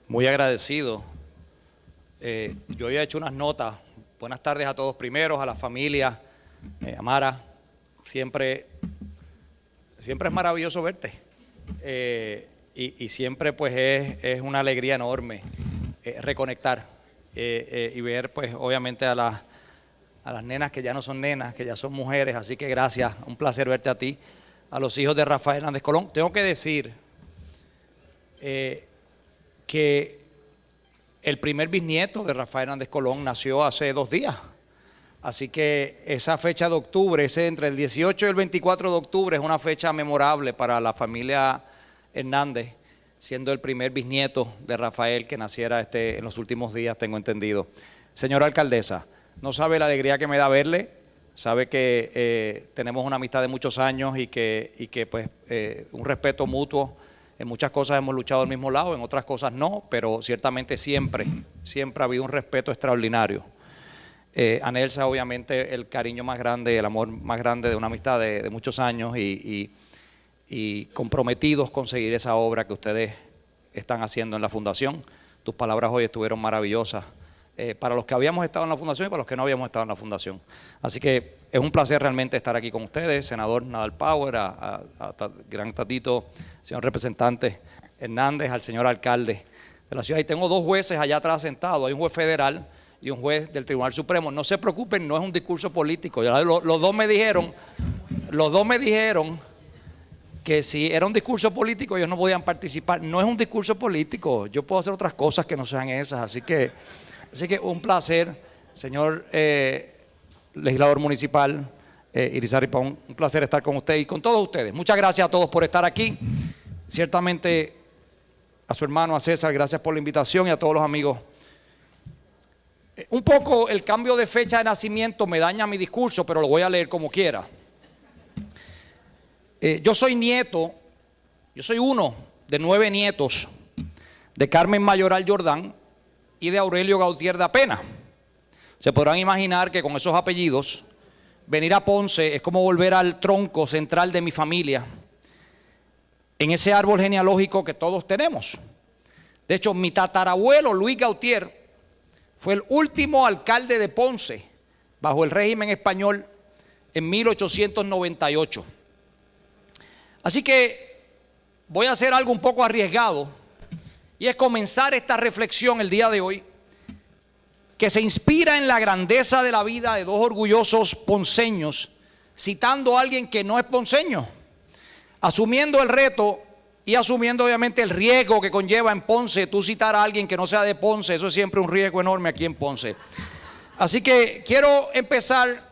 Muy agradecido. Yo había hecho unas notas. Buenas tardes a todos primeros, a la familia, Amara. Siempre es maravilloso verte. Y siempre pues es una alegría enorme reconectar y ver pues obviamente a las nenas que ya no son nenas, que ya son mujeres. Así que gracias, un placer verte a ti, a los hijos de Rafael Hernández Colón. Tengo que decir que el primer bisnieto de Rafael Hernández Colón nació hace 2 días. Así que esa fecha de octubre, entre el 18 y el 24 de octubre, es una fecha memorable para la familia Hernández, siendo el primer bisnieto de Rafael que naciera en los últimos días, tengo entendido. Señora alcaldesa, no sabe la alegría que me da verle, sabe que tenemos una amistad de muchos años y que pues un respeto mutuo. En muchas cosas hemos luchado al mismo lado, en otras cosas no, pero ciertamente siempre ha habido un respeto extraordinario. A Nelsa obviamente el cariño más grande, el amor más grande de una amistad de muchos años y comprometidos con seguir esa obra que ustedes están haciendo en la fundación. Tus palabras hoy estuvieron maravillosas para los que habíamos estado en la fundación y para los que no habíamos estado en la fundación. Así que es un placer realmente estar aquí con ustedes, senador Nadal Power, a gran tatito, señor representante Hernández, al señor alcalde de la ciudad. Y tengo 2 jueces allá atrás sentados, hay un juez federal y un juez del Tribunal Supremo. No se preocupen, no es un discurso político. Los dos me dijeron que si era un discurso político ellos no podían participar. No es un discurso político, yo puedo hacer otras cosas que no sean esas. Así que un placer, señor legislador municipal Irizarry Pavón, un placer estar con usted y con todos ustedes. Muchas gracias a todos por estar aquí. Ciertamente a su hermano, a César, gracias por la invitación, y a todos los amigos. Un poco el cambio de fecha de nacimiento me daña mi discurso, pero lo voy a leer como quiera. Yo soy uno de 9 nietos de Carmen Mayoral Jordán y de Aurelio Gautier da Pena. Se podrán imaginar que con esos apellidos, venir a Ponce es como volver al tronco central de mi familia, en ese árbol genealógico que todos tenemos. De hecho, mi tatarabuelo Luis Gautier fue el último alcalde de Ponce bajo el régimen español en 1898. Así que voy a hacer algo un poco arriesgado, y es comenzar esta reflexión el día de hoy, que se inspira en la grandeza de la vida de 2 orgullosos ponceños, citando a alguien que no es ponceño, asumiendo el reto y asumiendo obviamente el riesgo que conlleva en Ponce tú citar a alguien que no sea de Ponce. Eso es siempre un riesgo enorme aquí en Ponce. Así que quiero empezar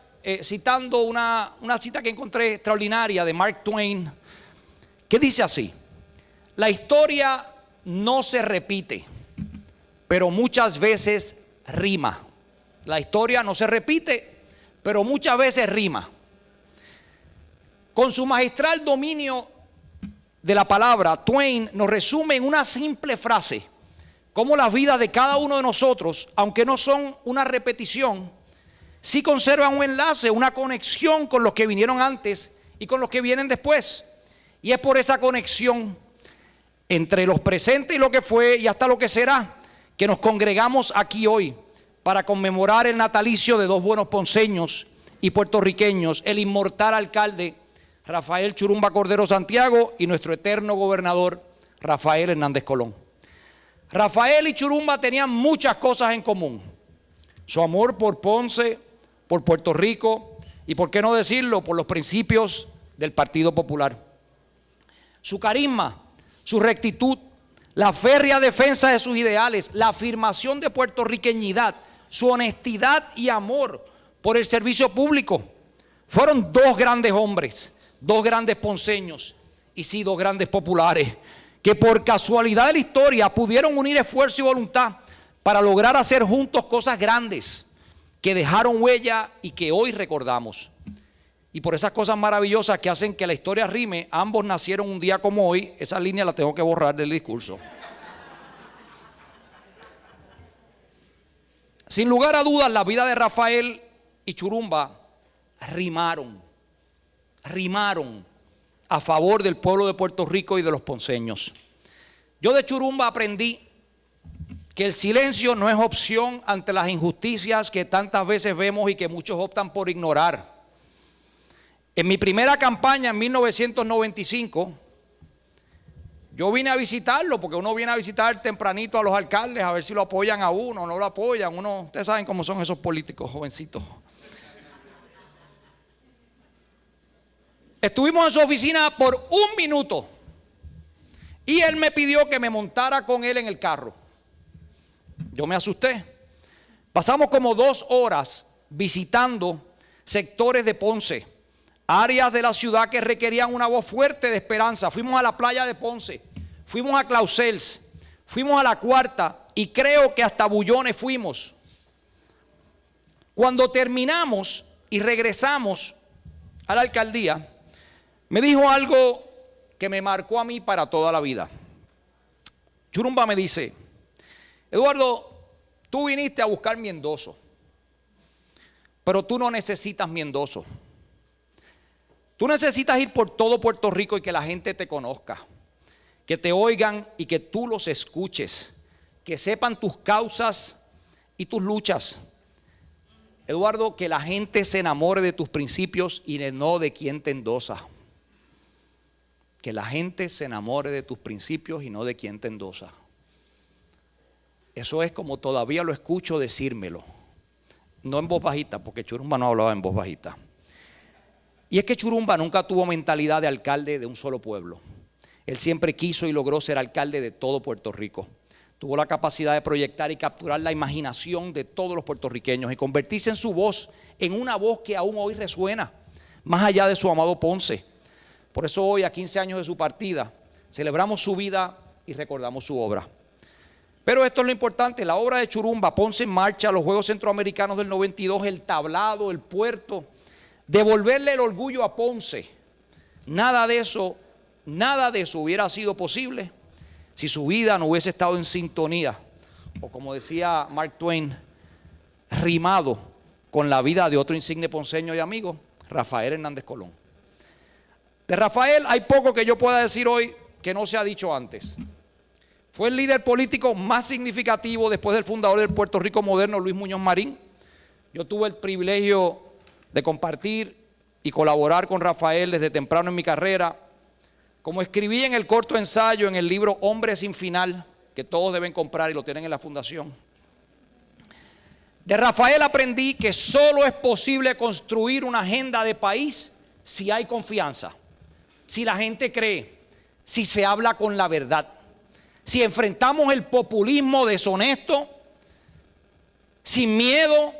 citando una cita que encontré extraordinaria de Mark Twain, que dice así: la historia no se repite, pero muchas veces rima. La historia no se repite, pero muchas veces rima. Con su magistral dominio de la palabra, Twain nos resume en una simple frase cómo las vidas de cada uno de nosotros, aunque no son una repetición, sí conservan un enlace, una conexión con los que vinieron antes y con los que vienen después. Y es por esa conexión entre los presentes y lo que fue y hasta lo que será que nos congregamos aquí hoy para conmemorar el natalicio de 2 buenos ponceños y puertorriqueños, el inmortal alcalde Rafael Churumba Cordero Santiago y nuestro eterno gobernador Rafael Hernández Colón. Rafael y Churumba tenían muchas cosas en común: su amor por Ponce, por Puerto Rico y, por qué no decirlo, por los principios del Partido Popular. Su carisma, su rectitud, la férrea defensa de sus ideales, la afirmación de puertorriqueñidad, su honestidad y amor por el servicio público, fueron 2 grandes hombres, 2 grandes ponceños y sí 2 grandes populares, que por casualidad de la historia pudieron unir esfuerzo y voluntad para lograr hacer juntos cosas grandes que dejaron huella y que hoy recordamos. Y por esas cosas maravillosas que hacen que la historia rime, ambos nacieron un día como hoy. Esa línea la tengo que borrar del discurso. Sin lugar a dudas, la vida de Rafael y Churumba rimaron a favor del pueblo de Puerto Rico y de los ponceños. Yo de Churumba aprendí que el silencio no es opción ante las injusticias que tantas veces vemos y que muchos optan por ignorar. En mi primera campaña en 1995, yo vine a visitarlo, porque uno viene a visitar tempranito a los alcaldes a ver si lo apoyan a uno o no lo apoyan. Ustedes saben cómo son esos políticos jovencitos. Estuvimos en su oficina por 1 minuto y él me pidió que me montara con él en el carro. Yo me asusté. Pasamos como 2 horas visitando sectores de Ponce, áreas de la ciudad que requerían una voz fuerte de esperanza. Fuimos a la playa de Ponce, fuimos a Clausels, fuimos a La Cuarta y creo que hasta Bullones fuimos. Cuando terminamos y regresamos a la alcaldía, me dijo algo que me marcó a mí para toda la vida. Churumba me dice: Eduardo, tú viniste a buscar mi endoso, pero tú no necesitas mi endoso. Tú necesitas ir por todo Puerto Rico y que la gente te conozca, que te oigan y que tú los escuches, que sepan tus causas y tus luchas. Eduardo, que la gente se enamore de tus principios y no de quien te endosa. Que la gente se enamore de tus principios y no de quien te endosa. Eso es como todavía lo escucho decírmelo. No en voz bajita, porque Churumba no hablaba en voz bajita. Y es que Churumba nunca tuvo mentalidad de alcalde de un solo pueblo. Él siempre quiso y logró ser alcalde de todo Puerto Rico. Tuvo la capacidad de proyectar y capturar la imaginación de todos los puertorriqueños y convertirse en su voz, en una voz que aún hoy resuena, más allá de su amado Ponce. Por eso hoy, a 15 años de su partida, celebramos su vida y recordamos su obra. Pero esto es lo importante: la obra de Churumba, Ponce en Marcha, los Juegos Centroamericanos del 92, el tablado, el puerto, devolverle el orgullo a Ponce. Nada de eso hubiera sido posible si su vida no hubiese estado en sintonía, o como decía Mark Twain, rimado con la vida de otro insigne ponceño y amigo, Rafael Hernández Colón. De Rafael hay poco que yo pueda decir hoy que no se ha dicho antes. Fue el líder político más significativo después del fundador del Puerto Rico moderno, Luis Muñoz Marín. Yo tuve el privilegio de compartir y colaborar con Rafael desde temprano en mi carrera. Como escribí en el corto ensayo en el libro Hombre sin Final, que todos deben comprar y lo tienen en la fundación. De Rafael aprendí que solo es posible construir una agenda de país si hay confianza, si la gente cree, si se habla con la verdad, si enfrentamos el populismo deshonesto, sin miedo,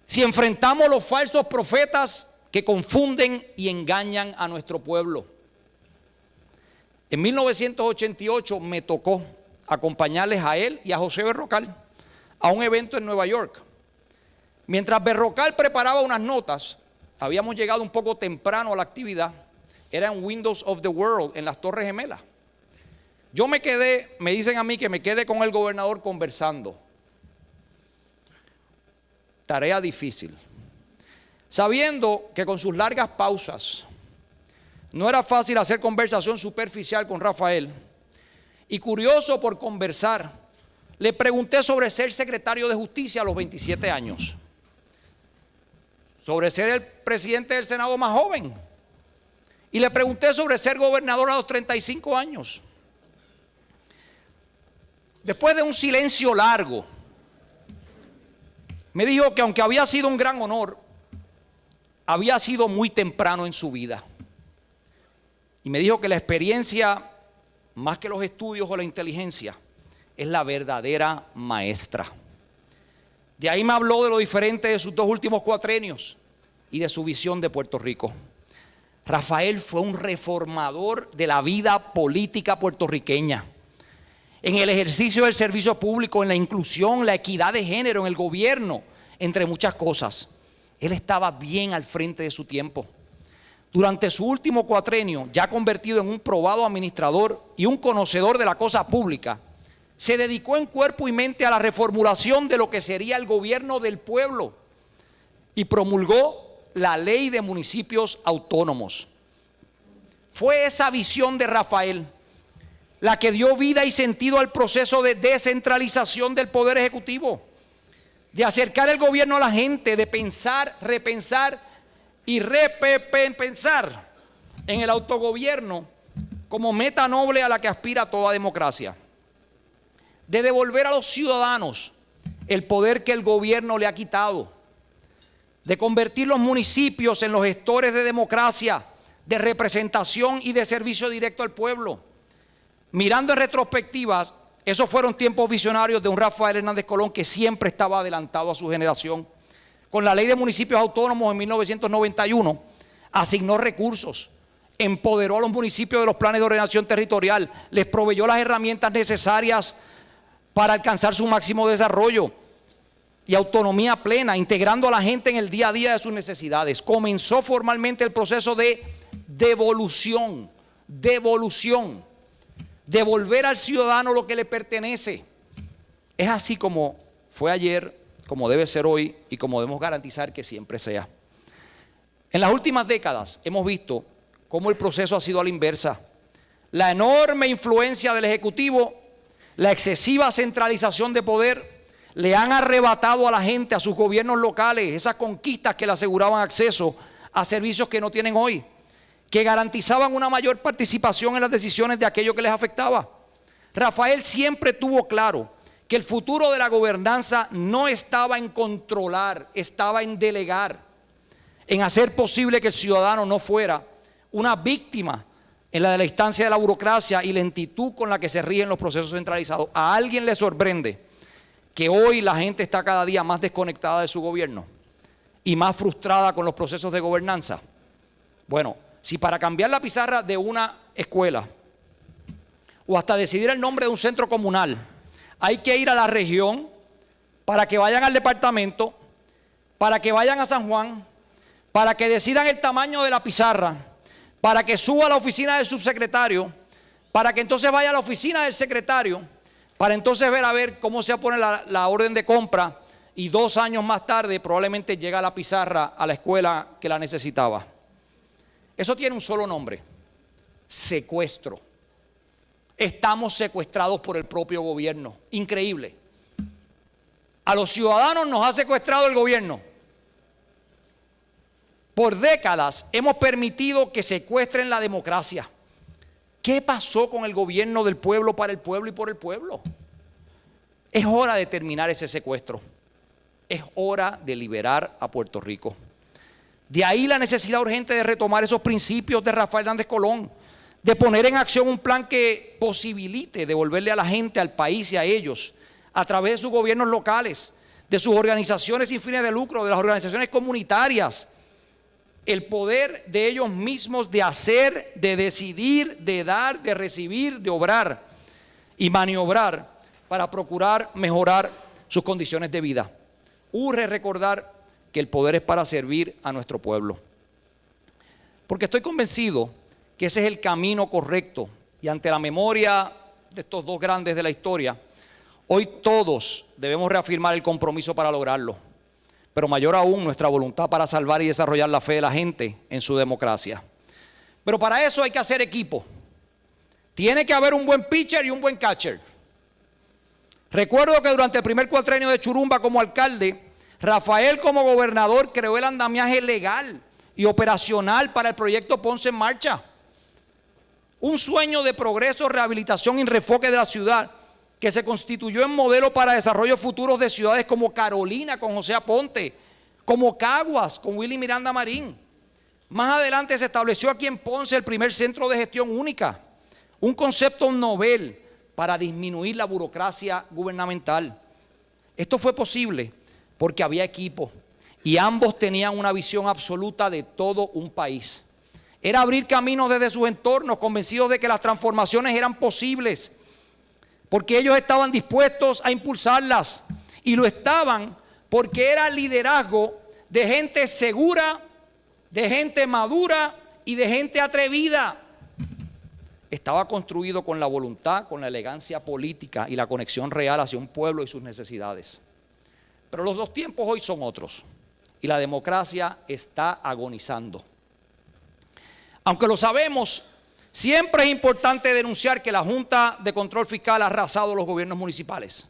si enfrentamos los falsos profetas que confunden y engañan a nuestro pueblo. En 1988 me tocó acompañarles a él y a José Berrocal a un evento en Nueva York. Mientras Berrocal preparaba unas notas, habíamos llegado un poco temprano a la actividad. Era en Windows of the World, en las Torres Gemelas. Yo me quedé, me dicen a mí que me quedé con el gobernador conversando. Tarea difícil. Sabiendo que con sus largas pausas no era fácil hacer conversación superficial con Rafael, y curioso por conversar, le pregunté sobre ser secretario de Justicia a los 27 años, sobre ser el presidente del Senado más joven, y le pregunté sobre ser gobernador a los 35 años. Después de un silencio largo, me dijo que aunque había sido un gran honor, había sido muy temprano en su vida. Y me dijo que la experiencia, más que los estudios o la inteligencia, es la verdadera maestra. De ahí me habló de lo diferente de sus 2 últimos cuatrenios y de su visión de Puerto Rico. Rafael fue un reformador de la vida política puertorriqueña, en el ejercicio del servicio público, en la inclusión, la equidad de género, en el gobierno, entre muchas cosas. Él estaba bien al frente de su tiempo. Durante su último cuatrenio, ya convertido en un probado administrador y un conocedor de la cosa pública, se dedicó en cuerpo y mente a la reformulación de lo que sería el gobierno del pueblo y promulgó la ley de municipios autónomos. Fue esa visión de Rafael la que dio vida y sentido al proceso de descentralización del poder ejecutivo, de acercar el gobierno a la gente, de pensar, repensar y repensar en el autogobierno como meta noble a la que aspira toda democracia, de devolver a los ciudadanos el poder que el gobierno le ha quitado, de convertir los municipios en los gestores de democracia, de representación y de servicio directo al pueblo. Mirando en retrospectivas, esos fueron tiempos visionarios de un Rafael Hernández Colón que siempre estaba adelantado a su generación. Con la Ley de Municipios Autónomos en 1991, asignó recursos, empoderó a los municipios de los planes de ordenación territorial, les proveyó las herramientas necesarias para alcanzar su máximo desarrollo y autonomía plena, integrando a la gente en el día a día de sus necesidades. Comenzó formalmente el proceso de devolución, devolver al ciudadano lo que le pertenece. Es así como fue ayer, como debe ser hoy y como debemos garantizar que siempre sea. En las últimas décadas hemos visto cómo el proceso ha sido a la inversa. La enorme influencia del Ejecutivo, la excesiva centralización de poder, le han arrebatado a la gente, a sus gobiernos locales, esas conquistas que le aseguraban acceso a servicios que no tienen hoy, que garantizaban una mayor participación en las decisiones de aquello que les afectaba. Rafael siempre tuvo claro que el futuro de la gobernanza no estaba en controlar, estaba en delegar, en hacer posible que el ciudadano no fuera una víctima en la de la instancia de la burocracia y lentitud con la que se rigen los procesos centralizados. ¿A alguien le sorprende que hoy la gente está cada día más desconectada de su gobierno y más frustrada con los procesos de gobernanza? Bueno, si para cambiar la pizarra de una escuela o hasta decidir el nombre de un centro comunal hay que ir a la región, para que vayan al departamento, para que vayan a San Juan, para que decidan el tamaño de la pizarra, para que suba a la oficina del subsecretario, para que entonces vaya a la oficina del secretario, para entonces ver a ver cómo se pone la orden de compra, y 2 años más tarde probablemente llega la pizarra a la escuela que la necesitaba. Eso tiene un solo nombre: secuestro. Estamos secuestrados por el propio gobierno. Increíble. A los ciudadanos nos ha secuestrado el gobierno. Por décadas hemos permitido que secuestren la democracia. ¿Qué pasó con el gobierno del pueblo, para el pueblo y por el pueblo? Es hora de terminar ese secuestro. Es hora de liberar a Puerto Rico. De ahí la necesidad urgente de retomar esos principios de Rafael Hernández Colón, de poner en acción un plan que posibilite devolverle a la gente, al país y a ellos, a través de sus gobiernos locales, de sus organizaciones sin fines de lucro, de las organizaciones comunitarias, el poder de ellos mismos de hacer, de decidir, de dar, de recibir, de obrar y maniobrar para procurar mejorar sus condiciones de vida. Urge recordar que el poder es para servir a nuestro pueblo, porque estoy convencido que ese es el camino correcto, y ante la memoria de estos dos grandes de la historia, hoy todos debemos reafirmar el compromiso para lograrlo, pero mayor aún nuestra voluntad para salvar y desarrollar la fe de la gente en su democracia. Pero para eso hay que hacer equipo. Tiene que haber un buen pitcher y un buen catcher. Recuerdo que durante el primer cuatrenio de Churumba como alcalde, Rafael como gobernador creó el andamiaje legal y operacional para el proyecto Ponce en Marcha. Un sueño de progreso, rehabilitación y reenfoque de la ciudad que se constituyó en modelo para desarrollos futuros de ciudades como Carolina con José Aponte, como Caguas con Willy Miranda Marín. Más adelante se estableció aquí en Ponce el primer centro de gestión única, un concepto novel para disminuir la burocracia gubernamental. Esto fue posible porque había equipo y ambos tenían una visión absoluta de todo un país. Era abrir caminos desde sus entornos, convencidos de que las transformaciones eran posibles, porque ellos estaban dispuestos a impulsarlas, y lo estaban porque era liderazgo de gente segura, de gente madura y de gente atrevida. Estaba construido con la voluntad, con la elegancia política y la conexión real hacia un pueblo y sus necesidades. Pero los dos tiempos hoy son otros y la democracia está agonizando. Aunque lo sabemos, Siempre es importante denunciar que la Junta de Control Fiscal ha arrasado los gobiernos municipales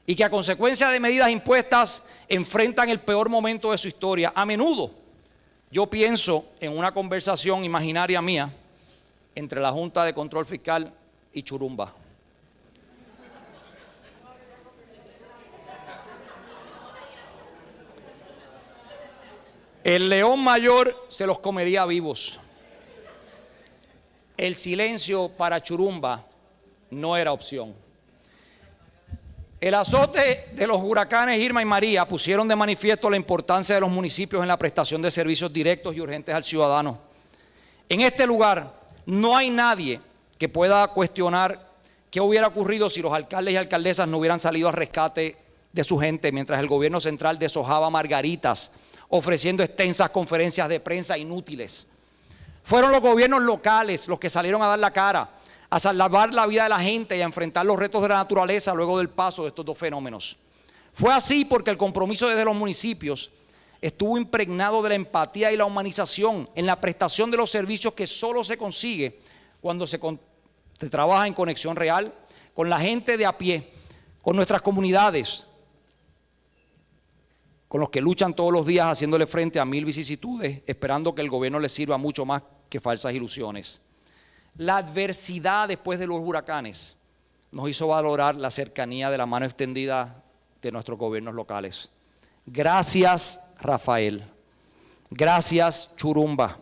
y que a consecuencia de medidas impuestas enfrentan el peor momento de su historia. A menudo yo pienso en una conversación imaginaria mía entre la Junta de Control Fiscal y Churumba. El león mayor se los comería vivos. El silencio para Churumba no era opción. El azote de los huracanes Irma y María pusieron de manifiesto la importancia de los municipios en la prestación de servicios directos y urgentes al ciudadano. En este lugar no hay nadie que pueda cuestionar qué hubiera ocurrido si los alcaldes y alcaldesas no hubieran salido al rescate de su gente mientras el gobierno central deshojaba margaritas, ofreciendo extensas conferencias de prensa inútiles. Fueron los gobiernos locales los que salieron a dar la cara, a salvar la vida de la gente y a enfrentar los retos de la naturaleza luego del paso de estos dos fenómenos. Fue así porque el compromiso desde los municipios estuvo impregnado de la empatía y la humanización en la prestación de los servicios que solo se consigue cuando se trabaja en conexión real con la gente de a pie, con nuestras comunidades, con los que luchan todos los días haciéndole frente a mil vicisitudes, esperando que el gobierno les sirva mucho más que falsas ilusiones. La adversidad después de los huracanes nos hizo valorar la cercanía de la mano extendida de nuestros gobiernos locales. Gracias, Rafael. Gracias, Churumba,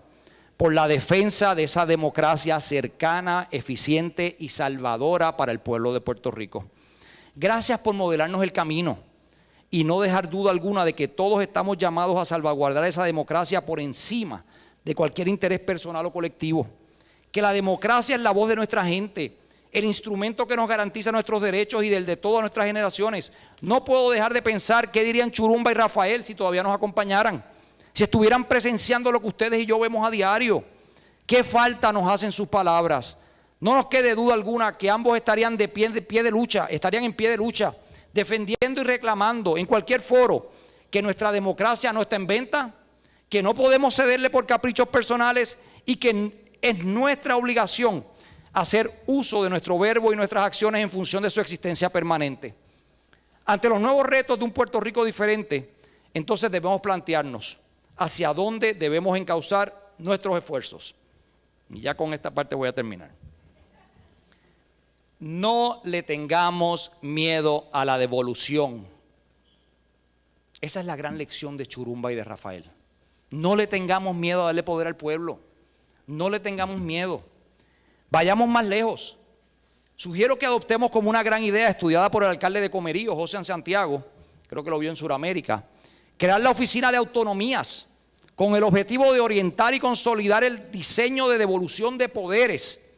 por la defensa de esa democracia cercana, eficiente y salvadora para el pueblo de Puerto Rico. Gracias por modelarnos el camino y no dejar duda alguna de que todos estamos llamados a salvaguardar esa democracia por encima de cualquier interés personal o colectivo. Que la democracia es la voz de nuestra gente, el instrumento que nos garantiza nuestros derechos y del de todas nuestras generaciones. No puedo dejar de pensar qué dirían Churumba y Rafael si todavía nos acompañaran, si estuvieran presenciando lo que ustedes y yo vemos a diario. ¿Qué falta nos hacen sus palabras? No nos quede duda alguna que ambos estarían en pie de lucha, defendiendo y reclamando en cualquier foro que nuestra democracia no está en venta, que no podemos cederle por caprichos personales y que es nuestra obligación hacer uso de nuestro verbo y nuestras acciones en función de su existencia permanente. Ante los nuevos retos de un Puerto Rico diferente, entonces debemos plantearnos hacia dónde debemos encauzar nuestros esfuerzos. Y ya con esta parte voy a terminar. No le tengamos miedo a la devolución. Esa es la gran lección de Churumba y de Rafael. No le tengamos miedo a darle poder al pueblo. No le tengamos miedo. Vayamos más lejos. Sugiero que adoptemos como una gran idea estudiada por el alcalde de Comerío, José Santiago, creo que lo vio en Sudamérica, crear la oficina de autonomías con el objetivo de orientar y consolidar el diseño de devolución de poderes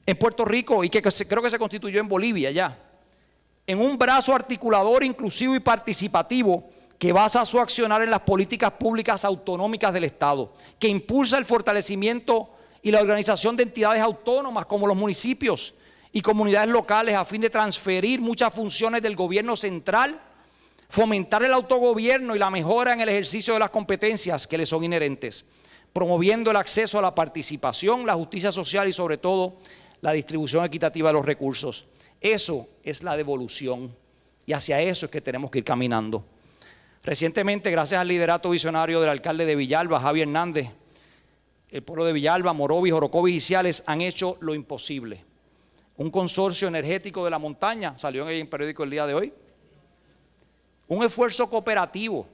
en Puerto Rico y que creo que se constituyó en Bolivia ya, en un brazo articulador, inclusivo y participativo que basa su accionar en las políticas públicas autonómicas del Estado, que impulsa el fortalecimiento y la organización de entidades autónomas como los municipios y comunidades locales a fin de transferir muchas funciones del gobierno central, fomentar el autogobierno y la mejora en el ejercicio de las competencias que le son inherentes, promoviendo el acceso a la participación, la justicia social y sobre todo la distribución equitativa de los recursos. Eso es la devolución y hacia eso es que tenemos que ir caminando. Recientemente, gracias al liderato visionario del alcalde de Villalba, Javier Hernández, el pueblo de Villalba, Morovis, Orocovis y Ciales han hecho lo imposible. Un consorcio energético de la montaña, salió en el periódico el día de hoy, un esfuerzo cooperativo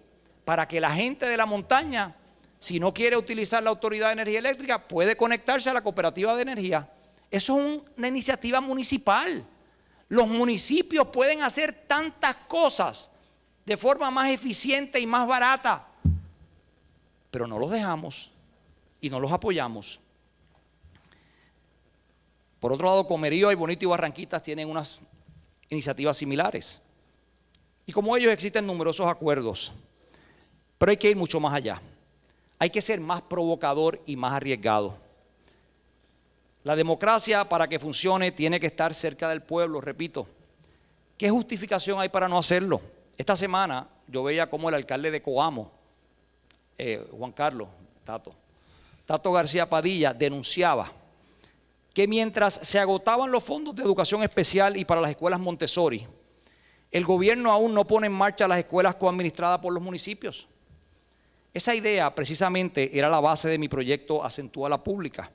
para que la gente de la montaña, si no quiere utilizar la Autoridad de Energía Eléctrica, puede conectarse a la cooperativa de energía. Eso es una iniciativa municipal. Los municipios pueden hacer tantas cosas de forma más eficiente y más barata, pero no los dejamos y no los apoyamos. Por otro lado, Comerío, Bonito y Barranquitas tienen unas iniciativas similares. Y como ellos existen numerosos acuerdos, pero hay que ir mucho más allá. Hay que ser más provocador y más arriesgado. La democracia, para que funcione, tiene que estar cerca del pueblo, repito. ¿Qué justificación hay para no hacerlo? Esta semana yo veía cómo el alcalde de Coamo, Juan Carlos, Tato García Padilla, denunciaba que mientras se agotaban los fondos de educación especial y para las escuelas Montessori, el gobierno aún no pone en marcha las escuelas coadministradas por los municipios. Esa idea precisamente era la base de mi proyecto Acentúa la Pública,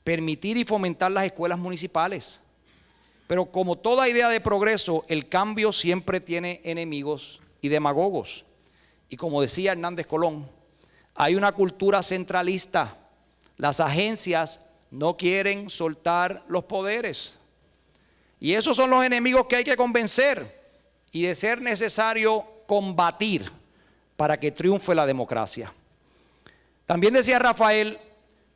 permitir y fomentar las escuelas municipales. Pero como toda idea de progreso, el cambio siempre tiene enemigos y demagogos. Y como decía Hernández Colón, hay una cultura centralista. Las agencias no quieren soltar los poderes. Y esos son los enemigos que hay que convencer y, de ser necesario, combatir para que triunfe la democracia. También decía Rafael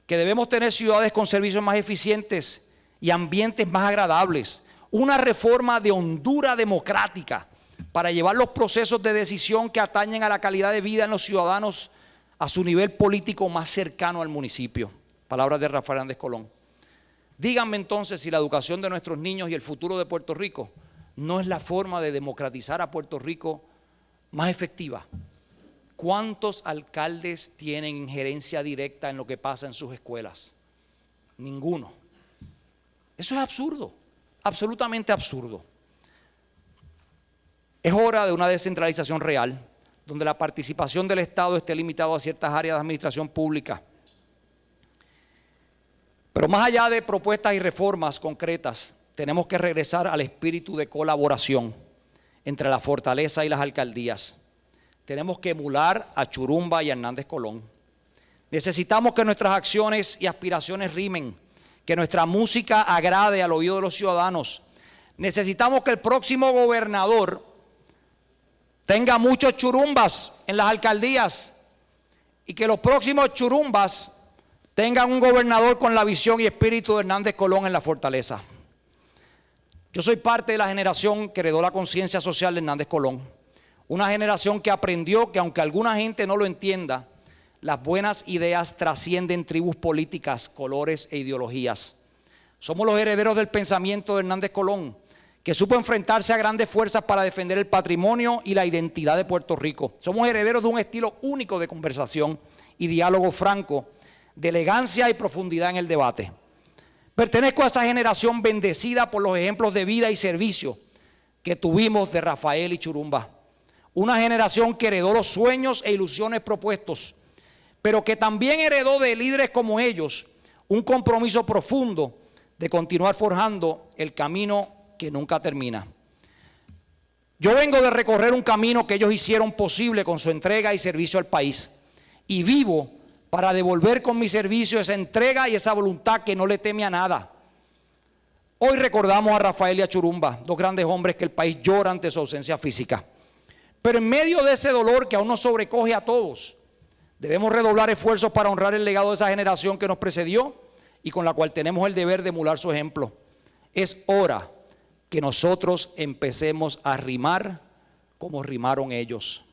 que debemos tener ciudades con servicios más eficientes y ambientes más agradables. Una reforma de hondura democrática para llevar los procesos de decisión que atañen a la calidad de vida en los ciudadanos a su nivel político más cercano al municipio. Palabras de Rafael Hernández Colón. Díganme entonces si la educación de nuestros niños y el futuro de Puerto Rico no es la forma de democratizar a Puerto Rico más efectiva. ¿Cuántos alcaldes tienen injerencia directa en lo que pasa en sus escuelas? Ninguno. Eso es absurdo, absolutamente absurdo. Es hora de una descentralización real, donde la participación del Estado esté limitada a ciertas áreas de administración pública. Pero más allá de propuestas y reformas concretas, tenemos que regresar al espíritu de colaboración entre la fortaleza y las alcaldías. Tenemos que emular a Churumba y a Hernández Colón. Necesitamos que nuestras acciones y aspiraciones rimen, que nuestra música agrade al oído de los ciudadanos. Necesitamos que el próximo gobernador tenga muchos churumbas en las alcaldías y que los próximos churumbas tengan un gobernador con la visión y espíritu de Hernández Colón en la fortaleza. Yo soy parte de la generación que heredó la conciencia social de Hernández Colón. Una generación que aprendió que aunque alguna gente no lo entienda, las buenas ideas trascienden tribus políticas, colores e ideologías. Somos los herederos del pensamiento de Hernández Colón, que supo enfrentarse a grandes fuerzas para defender el patrimonio y la identidad de Puerto Rico. Somos herederos de un estilo único de conversación y diálogo franco, de elegancia y profundidad en el debate. Pertenezco a esa generación bendecida por los ejemplos de vida y servicio que tuvimos de Rafael y Churumba. Una generación que heredó los sueños e ilusiones propuestos, pero que también heredó de líderes como ellos un compromiso profundo de continuar forjando el camino que nunca termina. Yo vengo de recorrer un camino que ellos hicieron posible con su entrega y servicio al país, y vivo para devolver con mi servicio esa entrega y esa voluntad que no le teme a nada. Hoy recordamos a Rafael y a Churumba, dos grandes hombres que el país llora ante su ausencia física. Pero en medio de ese dolor que aún nos sobrecoge a todos, debemos redoblar esfuerzos para honrar el legado de esa generación que nos precedió y con la cual tenemos el deber de emular su ejemplo. Es hora que nosotros empecemos a rimar como rimaron ellos.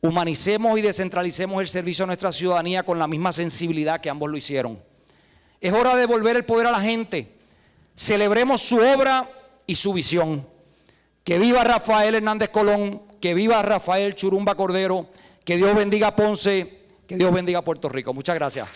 Humanicemos y descentralicemos el servicio a nuestra ciudadanía con la misma sensibilidad que ambos lo hicieron. Es hora de devolver el poder a la gente. Celebremos su obra y su visión. Que viva Rafael Hernández Colón, que viva Rafael Churumba Cordero, que Dios bendiga Ponce, que Dios bendiga Puerto Rico. Muchas gracias.